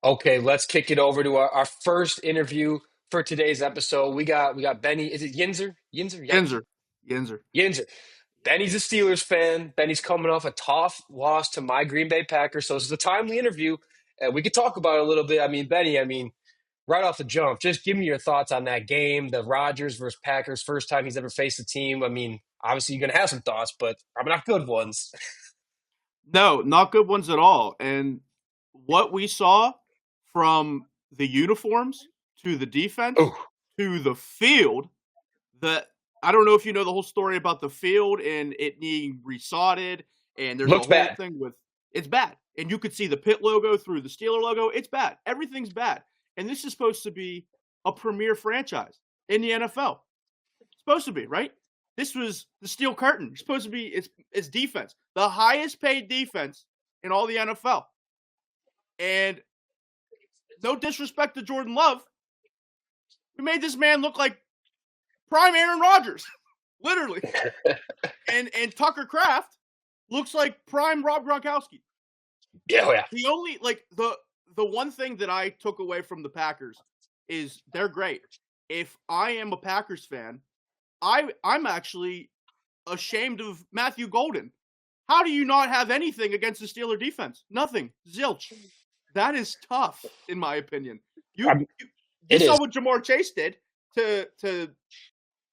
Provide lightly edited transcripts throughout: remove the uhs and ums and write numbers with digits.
Okay, let's kick it over to our first interview for today's episode. We got Benny. Is it Yinzer? Yinzer? Yinzer. Yinzer. Yinzer. Benny's a Steelers fan. Benny's coming off a tough loss to my Green Bay Packers, so this is a timely interview, and we could talk about it a little bit. I mean, Benny, right off the jump, just give me your thoughts on that game, the Rodgers versus Packers, first time he's ever faced a team. I mean, obviously you're gonna have some thoughts, but probably not good ones. No, not good ones at all. And what we saw from the uniforms to the defense Oh, to the field, the I don't know if you know the whole story about the field and it needing resodded, and there's a looks whole bad. thing with it's bad. And you could see the Pitt logo through the Steeler logo. It's bad. Everything's bad. And this is supposed to be a premier franchise in the NFL. It's supposed to be, right? This was the steel curtain. It's supposed to be it's defense. The highest paid defense in all the NFL. And no disrespect to Jordan Love, we made this man look like prime Aaron Rodgers, literally. And Tucker Kraft looks like prime Rob Gronkowski. Yeah, oh, yeah. The only the one thing that I took away from the Packers is they're great. If I am a Packers fan, I'm actually ashamed of Matthew Golden. How do you not have anything against the Steeler defense? Nothing. Zilch. That is tough, in my opinion. You I mean, you, you it saw is. what Jamar Chase did to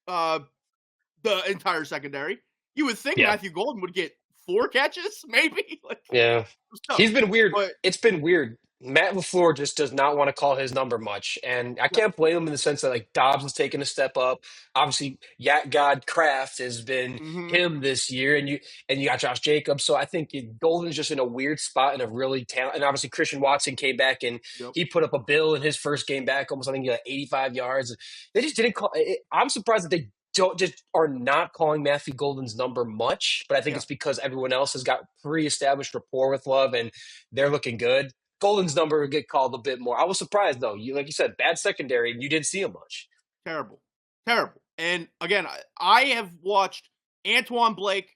the entire secondary. You would think Yeah. Matthew Golden would get 4 catches, maybe. Like, it Yeah. was tough. He's been weird. But It's been weird. Matt LaFleur just does not want to call his number much. And I no. can't blame him in the sense that like Dobbs has taken a step up. Obviously, Yak God Kraft has been Mm-hmm. him this year, and you got Josh Jacobs. So I think Golden's just in a weird spot and a really talent. And obviously Christian Watson came back and Yep. he put up a bill in his first game back, almost I think he got 85 yards. They just didn't call. I'm surprised that they don't just are not calling Matthew Golden's number much, but I think Yeah. it's because everyone else has got pre-established rapport with Love and they're looking good. Golden's number would get called a bit more. I was surprised though. You like you said, bad secondary, and you didn't see him much. Terrible. Terrible. And again, I have watched Antoine Blake,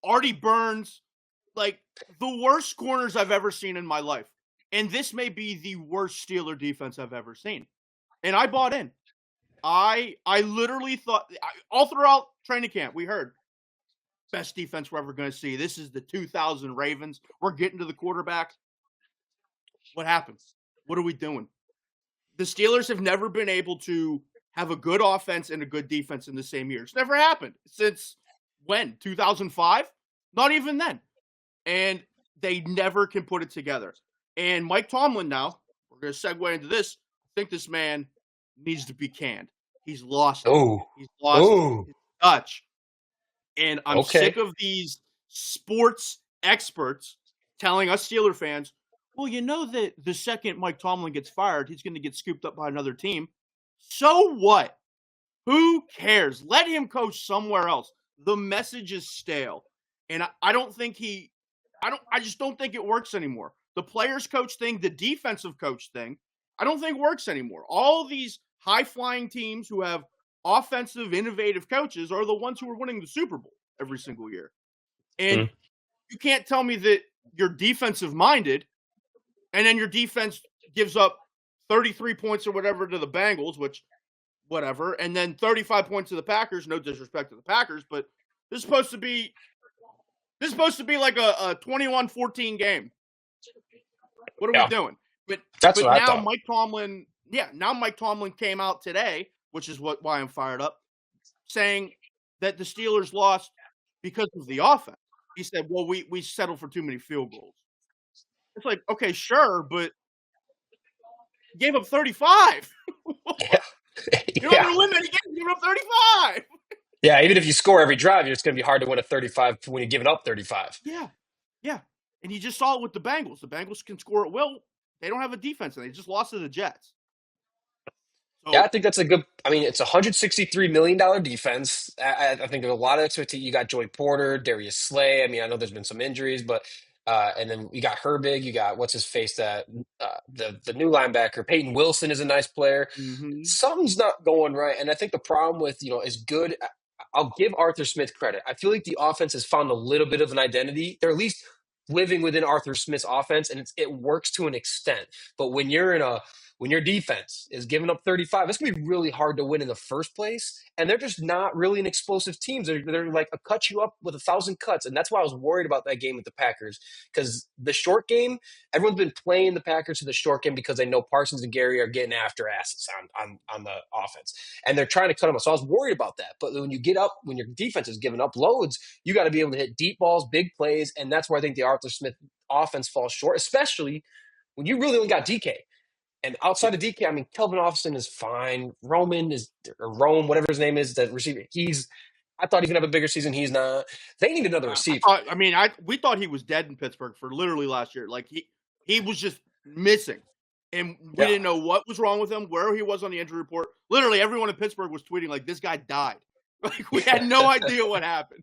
Artie Burns, like the worst corners I've ever seen in my life. And this may be the worst Steeler defense I've ever seen. And I bought in. I literally thought all throughout training camp, we heard best defense we're ever going to see. This is the 2000 Ravens. We're getting to the quarterback. What happens? What are we doing? The Steelers have never been able to have a good offense and a good defense in the same year. It's never happened since when? 2005? Not even then. And they never can put it together. And Mike Tomlin now, we're going to segue into this. I think this man needs to be canned. He's lost it. Oh, He's lost oh, his touch. And I'm okay. sick of these sports experts telling us Steeler fans, well, you know that the second Mike Tomlin gets fired, he's going to get scooped up by another team. So what? Who cares? Let him coach somewhere else. The message is stale. And I don't think I just don't think it works anymore. The players coach thing, the defensive coach thing, I don't think works anymore. All these high-flying teams who have offensive, innovative coaches are the ones who are winning the Super Bowl every single year. And Mm. you can't tell me that you're defensive-minded and then your defense gives up 33 points or whatever to the Bengals, which, whatever, and then 35 points to the Packers. No disrespect to the Packers, but this is supposed to be like a 21-14 game. What are Yeah, we doing? But that's but what I now thought. Mike Tomlin, now Mike Tomlin came out today, which is why I'm fired up, saying that the Steelers lost because of the offense. He said, "Well, we settled for too many field goals." It's like, okay, sure, but you gave up 35. Yeah, You're not yeah, going to win many games. You gave up 35. yeah. Even if you score every drive, it's going to be hard to win a 35 when you're giving up 35. Yeah, yeah. And you just saw it with the Bengals. The Bengals can score at will. They don't have a defense, and they just lost to the Jets. Yeah, I So, think that's a good. I mean, it's a $163 million defense. I think there's a lot of expectation. You got Joey Porter, Darius Slay. I mean, I know there's been some injuries, but and then you got Herbig. You got what's his face that the new linebacker Peyton Wilson is a nice player. mhm. Something's not going right, and I think the problem with is good. I'll give Arthur Smith credit. I feel like the offense has found a little bit of an identity. They're at least living within Arthur Smith's offense, and it works to an extent. But when your defense is giving up 35, it's gonna be really hard to win in the first place. And they're just not really an explosive team. They're like a cut you up with 1,000 cuts, and that's why I was worried about that game with the Packers because the short game, everyone's been playing the Packers to the short game because they know Parsons and Gary are getting after asses on the offense, and they're trying to cut them off. So I was worried about that. But when your defense is giving up loads, you got to be able to hit deep balls, big plays, and that's where I think the Arthur Smith offense falls short, especially when you really only got DK. And outside of DK, I mean, Kelvin Austin is fine. Rome, whatever his name is, the receiver. I thought he could have a bigger season. He's not. They need another receiver. We thought he was dead in Pittsburgh for literally last year. Like he was just missing, and we didn't know what was wrong with him, where he was on the injury report. Literally, everyone in Pittsburgh was tweeting like, "This guy died." Like we had no idea what happened.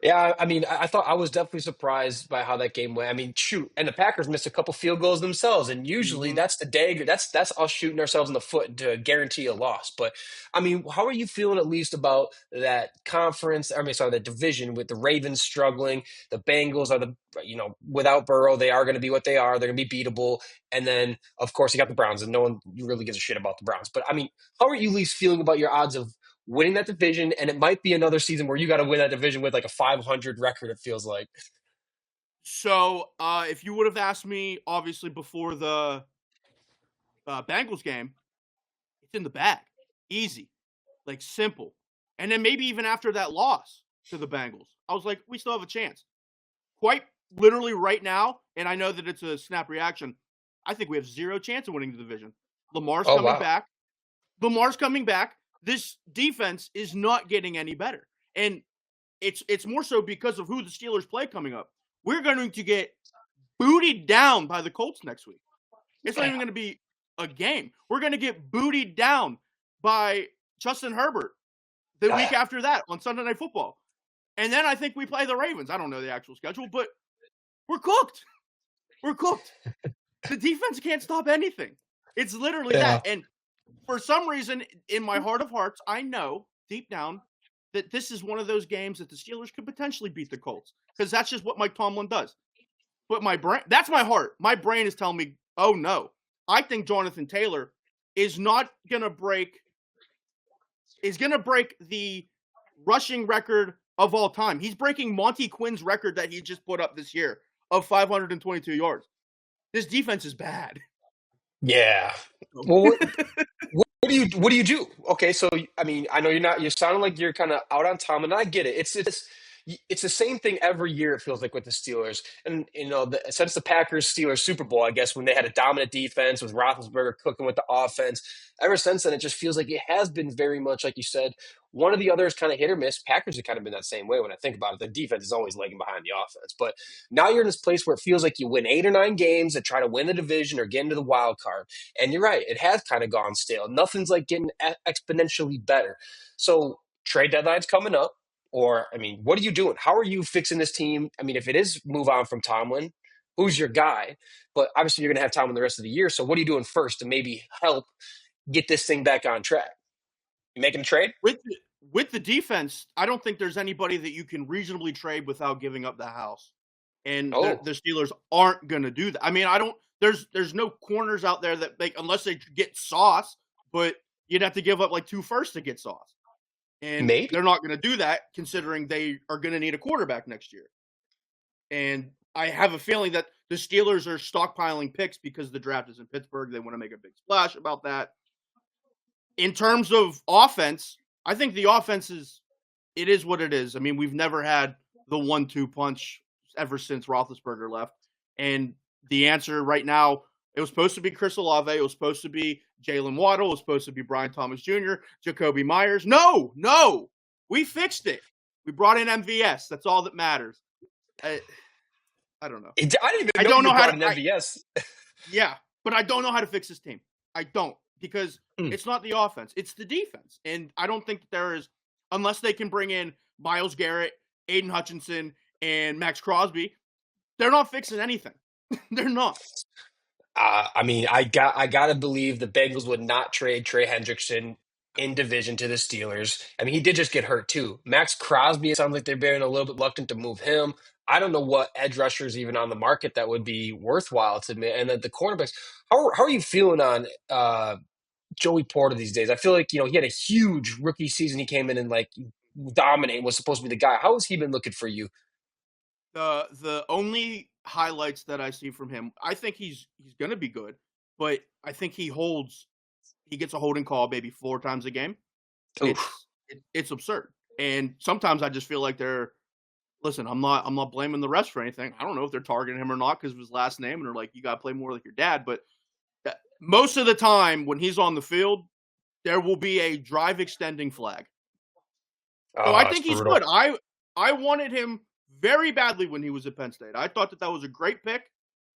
Yeah, I mean, I thought I was definitely surprised by how that game went. I mean, shoot, and the Packers missed a couple field goals themselves, and usually that's the dagger. That's us shooting ourselves in the foot to guarantee a loss. But I mean, how are you feeling at least about that conference? I mean, sorry, the division with the Ravens struggling, the Bengals are without Burrow, they are going to be what they are. They're going to be beatable, and then of course you got the Browns, and no one really gives a shit about the Browns. But I mean, how are you at least feeling about your odds of winning that division? And it might be another season where you got to win that division with like a 500 record, it feels like. So if you would have asked me, obviously, before the Bengals game, it's in the bag. Easy. Like, simple. And then maybe even after that loss to the Bengals, I was like, we still have a chance. Quite literally right now, and I know that it's a snap reaction, I think we have zero chance of winning the division. Lamar's coming back. Lamar's coming back. This defense is not getting any better. And it's more so because of who the Steelers play coming up. We're going to get bootied down by the Colts next week. It's not even going to be a game. We're going to get bootied down by Justin Herbert the week after that on Sunday Night Football. And then I think we play the Ravens. I don't know the actual schedule, but we're cooked. We're cooked. The defense can't stop anything. It's literally that. And for some reason, in my heart of hearts, I know deep down that this is one of those games that the Steelers could potentially beat the Colts because that's just what Mike Tomlin does. But my brain, that's my heart. My brain is telling me, oh no, I think Jonathan Taylor is not going to break the rushing record of all time. He's breaking Monty Quinn's record that he just put up this year of 522 yards. This defense is bad. Yeah. Well, what do you do? Okay, so I mean, I know you're sounding like you're kind of out on Tom, and I get it. It's the same thing every year, it feels like, with the Steelers. And since the Packers Steelers Super Bowl, I guess, when they had a dominant defense with Roethlisberger cooking with the offense, ever since then it just feels like it has been very much like you said. One of the others kind of hit or miss. Packers have kind of been that same way when I think about it. The defense is always lagging behind the offense. But now you're in this place where it feels like you win 8 or 9 games and try to win the division or get into the wild card. And you're right, it has kind of gone stale. Nothing's like getting exponentially better. So trade deadline's coming up. Or, I mean, what are you doing? How are you fixing this team? I mean, if it is move on from Tomlin, who's your guy? But obviously you're going to have Tomlin the rest of the year. So what are you doing first to maybe help get this thing back on track? You making a trade? With the defense, I don't think there's anybody that you can reasonably trade without giving up the house. And the Steelers aren't going to do that. I mean, there's no corners out there that unless they get Sauce, but you'd have to give up like 2 firsts to get Sauce. And they're not going to do that considering they are going to need a quarterback next year. And I have a feeling that the Steelers are stockpiling picks because the draft is in Pittsburgh. They want to make a big splash about that. In terms of offense, I think the offense is what it is. I mean, we've never had the 1-2 punch ever since Roethlisberger left. And the answer right now, it was supposed to be Chris Olave. It was supposed to be Jalen Waddle. It was supposed to be Brian Thomas Jr., Jacoby Myers. No. We fixed it. We brought in MVS. That's all that matters. I don't know. I don't know how to MVS. Yeah, but I don't know how to fix this team. I don't, because it's not the offense. It's the defense. And I don't think there is, unless they can bring in Myles Garrett, Aiden Hutchinson, and Max Crosby, they're not fixing anything. They're not. I mean, I gotta believe the Bengals would not trade Trey Hendrickson in division to the Steelers. I mean, he did just get hurt too. Max Crosby, it sounds like they're being a little bit reluctant to move him. I don't know what edge rushers even on the market that would be worthwhile to me. And then the cornerbacks, how are you feeling on Joey Porter these days? I feel like, he had a huge rookie season. He came in and like dominate, was supposed to be the guy. How has he been looking for you? The only highlights that I see from him, I think he's going to be good, but I think he gets a holding call maybe 4 times a game. Oof. It's absurd. And sometimes I just feel like listen, I'm not blaming the refs for anything. I don't know if they're targeting him or not because of his last name, and they're like, you got to play more like your dad. But most of the time when he's on the field, there will be a drive extending flag. So I think he's good. I wanted him very badly when he was at Penn State. I thought that was a great pick.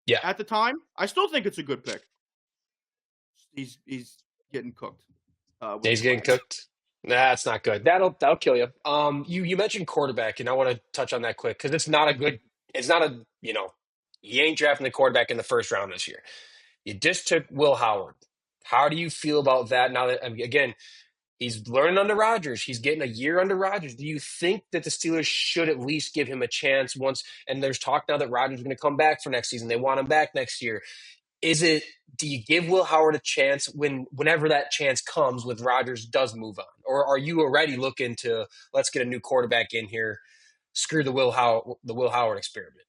Yeah. At the time, I still think it's a good pick. He's getting cooked. He's getting cooked. That's not good. That'll kill you. You mentioned quarterback, and I want to touch on that quick because it's not you ain't drafting the quarterback in the first round this year. You just took Will Howard. How do you feel about that now that, again, he's learning under Rodgers? He's getting a year under Rodgers. Do you think that the Steelers should at least give him a chance once? And there's talk now that Rodgers is going to come back for next season. They want him back next year. Do you give Will Howard a chance whenever that chance comes with Rodgers does move on? Or are you already looking to, let's get a new quarterback in here, screw the Will Howard experiment?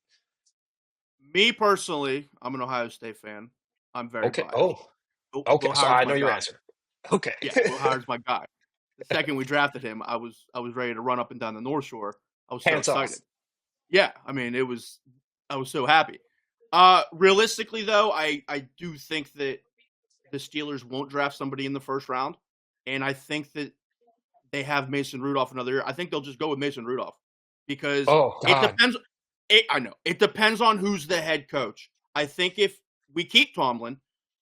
Me personally, I'm an Ohio State fan. I'm very Okay. biased. Oh, okay. So I know your answer. Okay. Yeah, Will Howard's my guy. The second we drafted him, I was ready to run up and down the North Shore. I was so excited. Off. Yeah, I mean, I was so happy. Realistically, though, I do think that the Steelers won't draft somebody in the first round, and I think that they have Mason Rudolph another year. I think they'll just go with Mason Rudolph because it depends. I know it depends on who's the head coach. I think if we keep Tomlin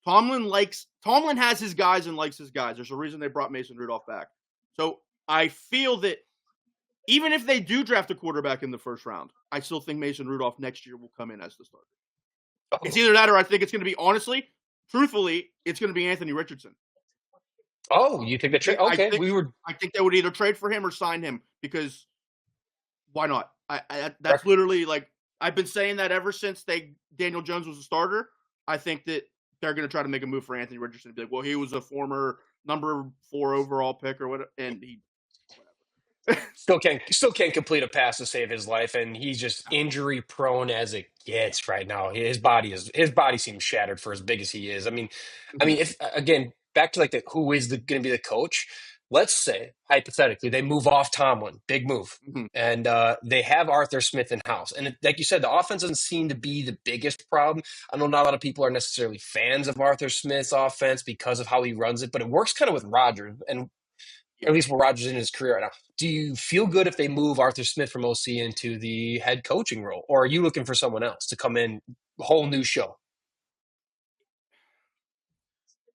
has his guys and likes his guys. There's a reason they brought Mason Rudolph back. So I feel that even if they do draft a quarterback in the first round, I still think Mason Rudolph next year will come in as the starter. Oh. It's either that or I think it's going to be, truthfully, it's going to be Anthony Richardson. Oh, you think the trade? Okay, I think they would either trade for him or sign him because why not? That's literally like I've been saying that ever since Daniel Jones was a starter. I think that they're going to try to make a move for Anthony Richardson. Be like, well, he was a former number 4 overall pick or whatever, and he still can't complete a pass to save his life, and he's just injury prone as it gets right now. His body seems shattered for as big as he is. I mean, if again back to like who is going to be the coach. Let's say, hypothetically, they move off Tomlin, big move, and they have Arthur Smith in-house. And like you said, the offense doesn't seem to be the biggest problem. I know not a lot of people are necessarily fans of Arthur Smith's offense because of how he runs it, but it works kind of with Rodgers, and at least where Rodgers is in his career right now. Do you feel good if they move Arthur Smith from OC into the head coaching role, or are you looking for someone else to come in, a whole new show?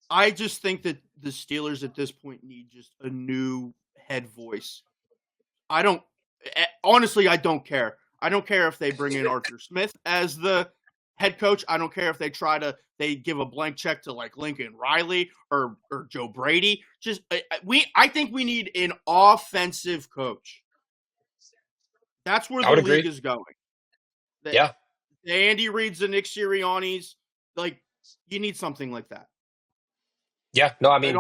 I just think that the Steelers at this point need just a new head voice. Honestly, I don't care. I don't care if they bring in Arthur Smith as the head coach. I don't care if they give a blank check to like Lincoln Riley or Joe Brady. I think we need an offensive coach. That's where the league is going. The Andy Reid's, the Nick Sirianni's, like you need something like that. Yeah, no, I mean,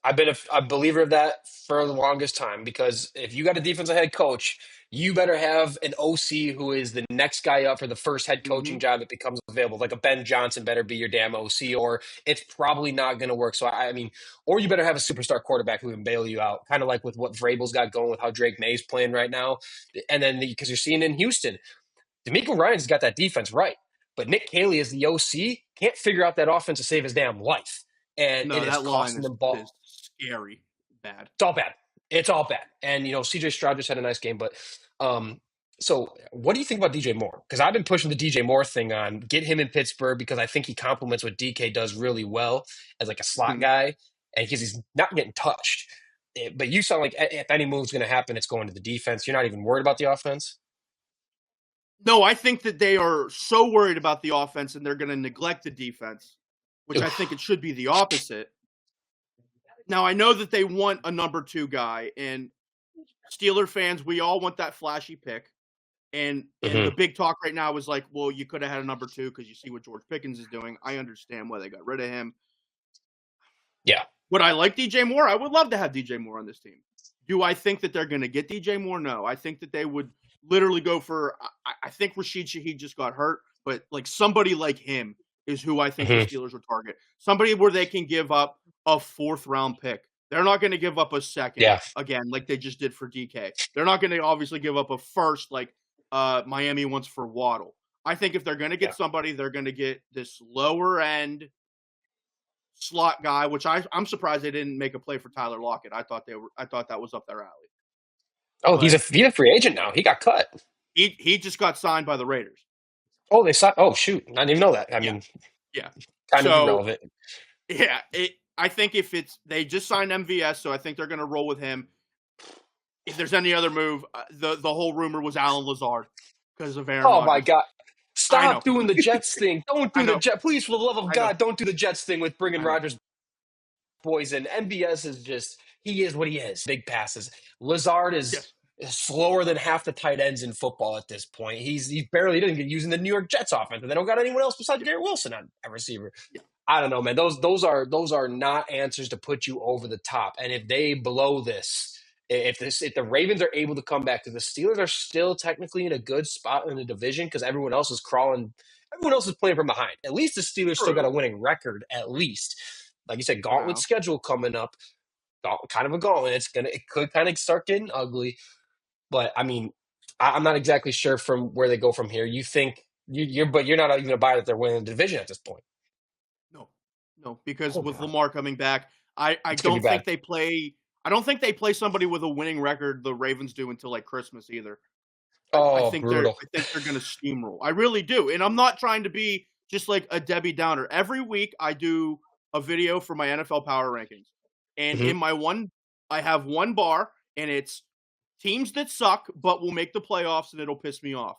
I've been a believer of that for the longest time because if you got a defensive head coach, you better have an OC who is the next guy up for the first head coaching job that becomes available. Like a Ben Johnson better be your damn OC, or it's probably not going to work. So, I mean, or you better have a superstar quarterback who can bail you out, kind of like with what Vrabel's got going with how Drake May's playing right now. And then because you're seeing in Houston, DeMeco Ryans got that defense right. But Nick Caley as the OC can't figure out that offense to save his damn life. And it is costing them ball. Is scary bad. It's all bad. And, CJ Stroud just had a nice game. But so what do you think about DJ Moore? Because I've been pushing the DJ Moore thing on. Get him in Pittsburgh because I think he complements what DK does really well as like a slot guy. And because he's not getting touched. But you sound like if any move's going to happen, it's going to the defense. You're not even worried about the offense? No, I think that they are so worried about the offense and they're going to neglect the defense, which I think it should be the opposite. Now, I know that they want a number 2 guy, and Steeler fans, we all want that flashy pick. And the Hmm. big talk right now is like, well, you could have had a number 2 because you see what George Pickens is doing. I understand why they got rid of him. Yeah. Would I like DJ Moore? I would love to have DJ Moore on this team. Do I think that they're going to get DJ Moore? No. I think that they would literally go for. I think Rashid Shaheed just got hurt, but like somebody like him is who I think the Hmm. Steelers would target. Somebody where they can give up a 4th round pick. They're not going to give up a 2nd Yeah. again, like they just did for DK. They're not going to obviously give up a 1st like Miami wants for Waddle. I think if they're going to get Yeah. somebody, they're going to get this lower end slot guy, which I'm surprised they didn't make a play for Tyler Lockett. I thought that was up their alley. Oh, he's But a free agent now. He got cut. he just got signed by the Raiders. Oh, they saw. Oh, shoot! I didn't even know that. I Yeah, mean, yeah. kind of So irrelevant. yeah, I think if it's they just signed MVS, so I think they're going to roll with him. If there's any other move, the whole rumor was Alan Lazard because of Aaron Oh my Rodgers. God! I know, Stop doing the Jets thing. Don't I do the know, Jet. Please, for the love of I know, God, don't do the Jets thing with bringing I know. Rodgers boys in. MBS is just he is what he is. Big passes. Lazard is Yes, slower than half the tight ends in football at this point. He barely doesn't get used in the New York Jets offense, and they don't got anyone else besides yeah, Garrett Wilson on a receiver. yeah. I don't know, man. Those are not answers to put you over the top. And if they blow this, if the Ravens are able to come back, because the Steelers are still technically in a good spot in the division because everyone else is crawling, everyone else is playing from behind. At least the Steelers still got True a winning record. At least, like you said, for gauntlet now. schedule coming up. Kind of a gauntlet. It could kind of start getting ugly. But I mean, I'm not exactly sure from where they go from here. You think but you're not even a buyer that they're winning the division at this point. No, no, because Oh with God, Lamar coming back, I it's gonna be don't bad. think they play. I don't think they play somebody with a winning record. The Ravens do until like Christmas either. Oh, brutal. I think they're going to steamroll. I really do, and I'm not trying to be just like a Debbie Downer. Every week I do a video for my NFL power rankings, and Hmm. in my one, I have one bar, and it's teams that suck but will make the playoffs, and it'll piss me off.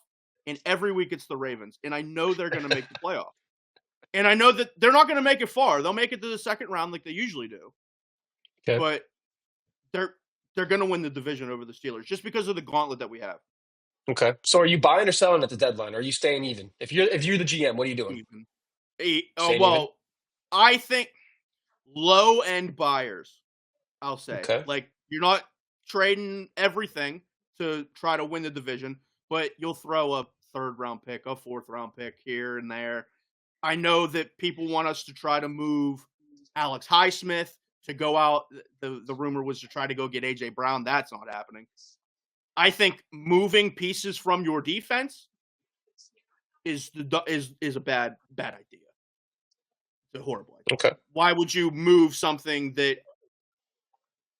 And every week it's the Ravens, and I know they're going to make the playoffs. And I know that they're not going to make it far. They'll make it to the second round like they usually do. Okay. But they're going to win the division over the Steelers just because of the gauntlet that we have. Okay. So are you buying or selling at the deadline? Or are you staying even? If you're the GM, what are you doing? Even. Staying even? Well, I think low end buyers, I'll say. Okay. Like you're not trading everything to try to win the division, but you'll throw a 3rd round pick, a 4th round pick here and there. I know that people want us to try to move Alex Highsmith to go out. The rumor was to try to go get AJ Brown. That's not happening. I think moving pieces from your defense is a bad idea. It's a horrible idea. Okay. Why would you move something that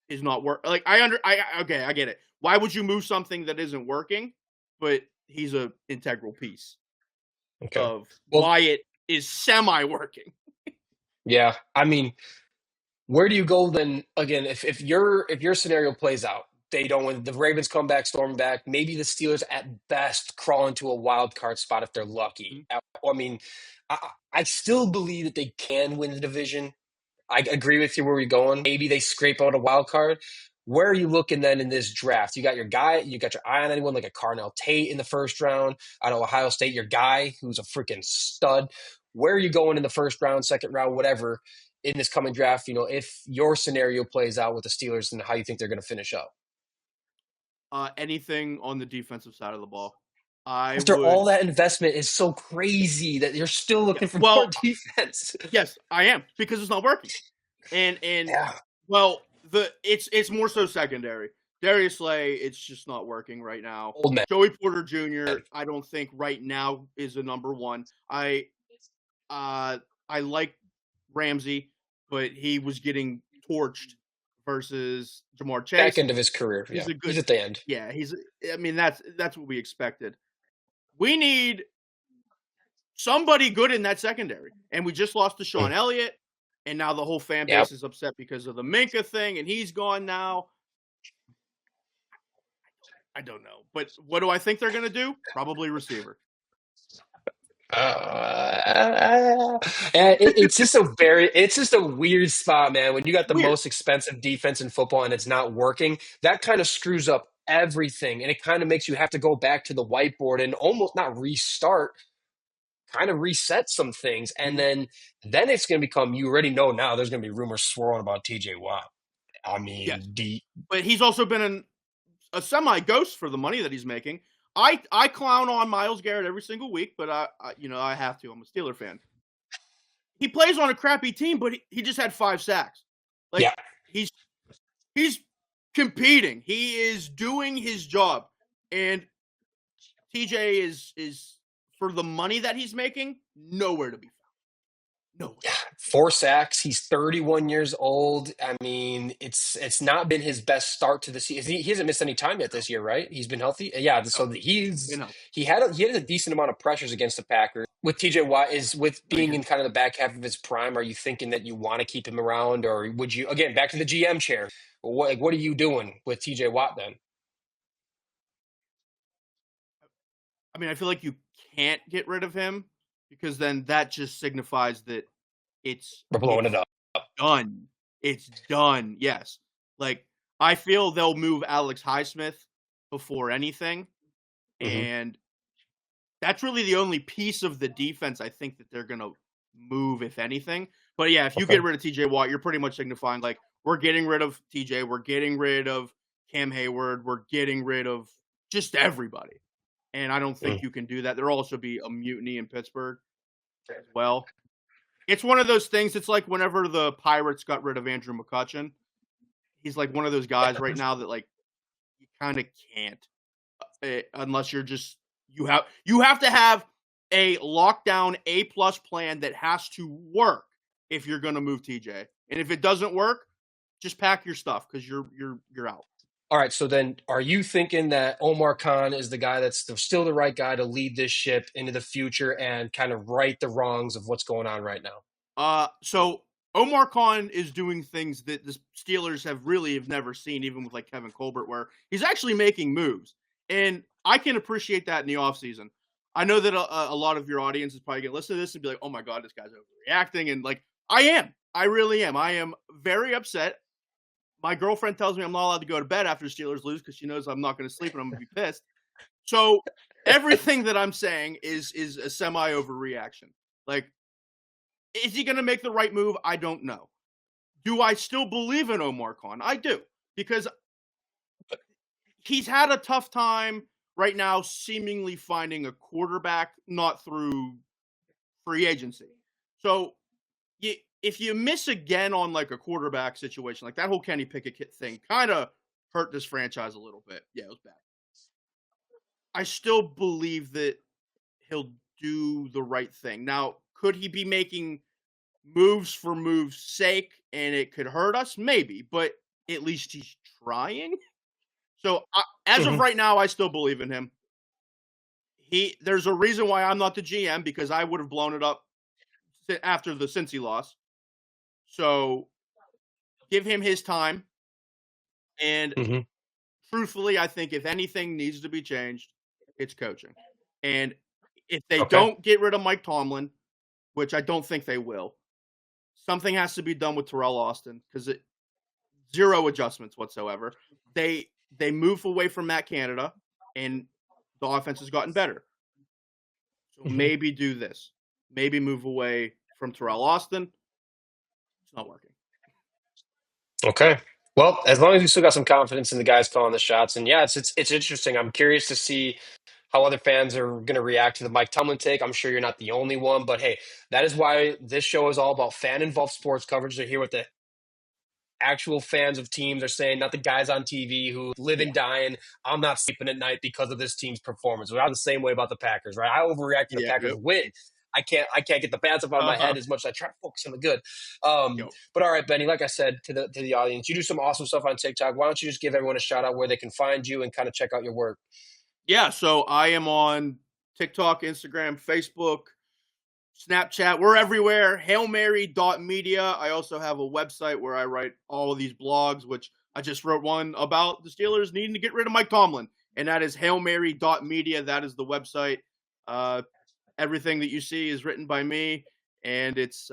is not work? Like I get it. Why would you move something that isn't working? But he's a integral piece Okay. of Well, why it is semi working. yeah. I mean, where do you go then again if your scenario plays out? They don't win. The Ravens come back, storm back. Maybe the Steelers at best crawl into a wild card spot if they're lucky. I mean, I still believe that they can win the division. I agree with you where we're going. Maybe they scrape out a wild card. Where are you looking then in this draft? You got your guy, you got your eye on anyone like a Carnell Tate in the first round out of Ohio State, your guy who's a freaking stud. Where are you going in the first round, second round, whatever, in this coming draft? If your scenario plays out with the Steelers and how you think they're going to finish up. Anything on the defensive side of the ball. I After all would. that investment is so crazy that you're still Yeah, looking for more well, defense. yes, I am because it's not working. And Yeah. well, it's more so secondary. Darius Slay, it's just not working right now. Old man. Joey Porter Jr., I don't think right now is a number 1. I like Ramsey, but he was getting torched versus Jamar Back Chase. end of his career. He's Yeah. a good. He's at the end. Yeah, I mean that's what we expected. We need somebody good in that secondary, and we just lost to Sean Elliott, and now the whole fan Yep. base is upset because of the Minka thing, and he's gone now. I don't know, but what do I think they're going to do? Probably receiver. It's just a weird spot, man. When you got the Weird. most expensive defense in football and it's not working, that kind of screws up everything. And it kind of makes you have to go back to the whiteboard and almost not restart, kind of reset some things. And then it's going to become, you already know now there's going to be rumors swirling about TJ Watt. I Yes. mean, But he's also been a semi-ghost for the money that he's making. I clown on Myles Garrett every single week, but I have to. I'm a Steeler fan. He plays on a crappy team, but he just had 5 sacks. Like yeah, he's competing. He is doing his job. And TJ is for the money that he's making, nowhere to be found. Nowhere. 4 sacks. He's 31 years old. I mean, it's not been his best start to the season. He hasn't missed any time yet this year, right? He's been healthy. Yeah, so he had a decent amount of pressures against the Packers. With TJ Watt, is with being in kind of the back half of his prime, are you thinking that you want to keep him around, or would you, again, back to the GM chair? What are you doing with TJ Watt then? I mean, I feel like you can't get rid of him because then that just signifies that We're blowing it up. done. It's done. Yes. Like I feel they'll move Alex Highsmith before anything. And that's really the only piece of the defense I think that they're going to move, if anything. But yeah, if you get rid of TJ Watt, you're pretty much signifying like we're getting rid of TJ, we're getting rid of Cam Hayward, we're getting rid of just everybody. And I don't think you can do that. There'll also be a mutiny in Pittsburgh as well. It's one of those things. It's like whenever the Pirates got rid of Andrew McCutchen, he's like one of those guys right now that like you kind of can't unless you're just you have to have a lockdown A+ plan that has to work if you're going to move TJ. And if it doesn't work, just pack your stuff because you're out. All right, so then are you thinking that Omar Khan is the guy that's still the right guy to lead this ship into the future and kind of right the wrongs of what's going on right now? So Omar Khan is doing things that the Steelers have never seen, even with like Kevin Colbert, where he's actually making moves. And I can appreciate that in the offseason. I know that a lot of your audience is probably going to listen to this and be like, oh my God, this guy's overreacting. And like, I am. I really am. I am very upset. My girlfriend tells me I'm not allowed to go to bed after the Steelers lose because she knows I'm not going to sleep and I'm going to be pissed. So everything that I'm saying is a semi-overreaction. Like, is he going to make the right move? I don't know. Do I still believe in Omar Khan? I do. Because he's had a tough time right now seemingly finding a quarterback, not through free agency. So if you miss again on like a quarterback situation, like that whole Kenny Pickett thing kind of hurt this franchise a little bit. Yeah, it was bad. I still believe that he'll do the right thing. Now, could he be making moves for moves' sake and it could hurt us? Maybe, but at least he's trying. So as of right now, I still believe in him. There's a reason why I'm not the GM because I would have blown it up after the Cincy loss. So give him his time. And truthfully, I think if anything needs to be changed, it's coaching. And if they don't get rid of Mike Tomlin, which I don't think they will, something has to be done with Terrell Austin because zero adjustments whatsoever. They move away from Matt Canada, and the offense has gotten better. So maybe do this. Maybe move away from Terrell Austin. It's not working. Okay. Well, as long as you still got some confidence in the guys calling the shots, and yeah, it's interesting. I'm curious to see how other fans are going to react to the Mike Tomlin take. I'm sure you're not the only one, but hey, that is why this show is all about fan-involved sports coverage. To hear what the actual fans of teams are saying, not the guys on TV who live and die and I'm not sleeping at night because of this team's performance. We're not the same way about the Packers, right? I overreact to the Packers win. I can't get the bad stuff out of my head as much as I try to focus on the good. But all right, Benny, like I said to the audience, you do some awesome stuff on TikTok. Why don't you just give everyone a shout out where they can find you and kind of check out your work? Yeah, so I am on TikTok, Instagram, Facebook, Snapchat. We're everywhere. HailMary.media. I also have a website where I write all of these blogs, which I just wrote one about the Steelers needing to get rid of Mike Tomlin. And that is HailMary.media. That is the website. Everything that you see is written by me. And it's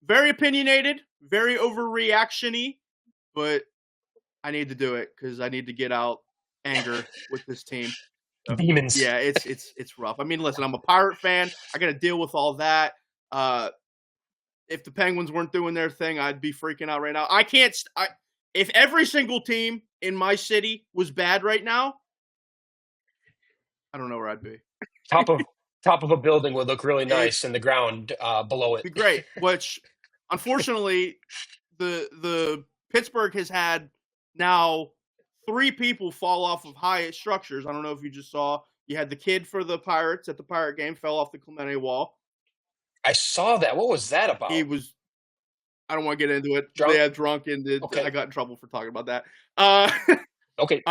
very opinionated, very overreaction-y. But I need to do it because I need to get out anger with this team. So, Demons. yeah, it's rough. I mean, listen, I'm a Pirate fan. I got to deal with all that. If the Penguins weren't doing their thing, I'd be freaking out right now. I can't. If every single team in my city was bad right now, I don't know where I'd be. Top of top of a building would look really It'd nice, and the ground below it. be great. Which, unfortunately, the Pittsburgh has had now 3 people fall off of high structures. I don't know if you just saw. You had the kid for the Pirates at the Pirate game fell off the Clemente wall. I saw that. What was that He about? was. I don't want to get into it. Drunk? Yeah, drunk, and I Okay. got in trouble for talking about that. Uh, Okay.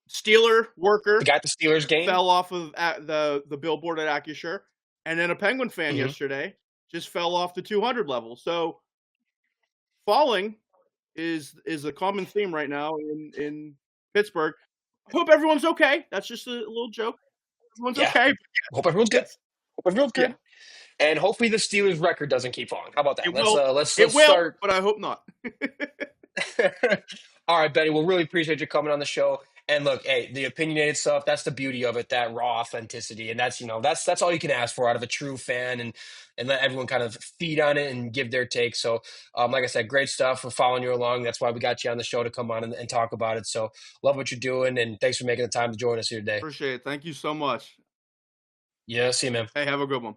Steeler The worker guy at the Steelers game. fell off of the billboard at Acusure, and then a Penguin fan Hmm. yesterday just fell off the 200 level. So falling is a common theme right now in Pittsburgh. I hope everyone's okay. That's just a little joke. Everyone's Yeah. okay. Hope everyone's good. Yes. Hope everyone's Yeah. good. And hopefully the Steelers record doesn't keep falling. How about that? It will. Let's It will, start. but I hope not. All right, Betty. We'll really appreciate you coming on the show. And look, hey, the opinionated stuff, that's the beauty of it, that raw authenticity. And that's all you can ask for out of a true fan, and let everyone kind of feed on it and give their take. So like I said, great stuff. We're following you along. That's why we got you on the show to come on and talk about it. So love what you're doing, and thanks for making the time to join us here today. Appreciate it. Thank you so much. Yeah, see you, man. Hey, have a good one.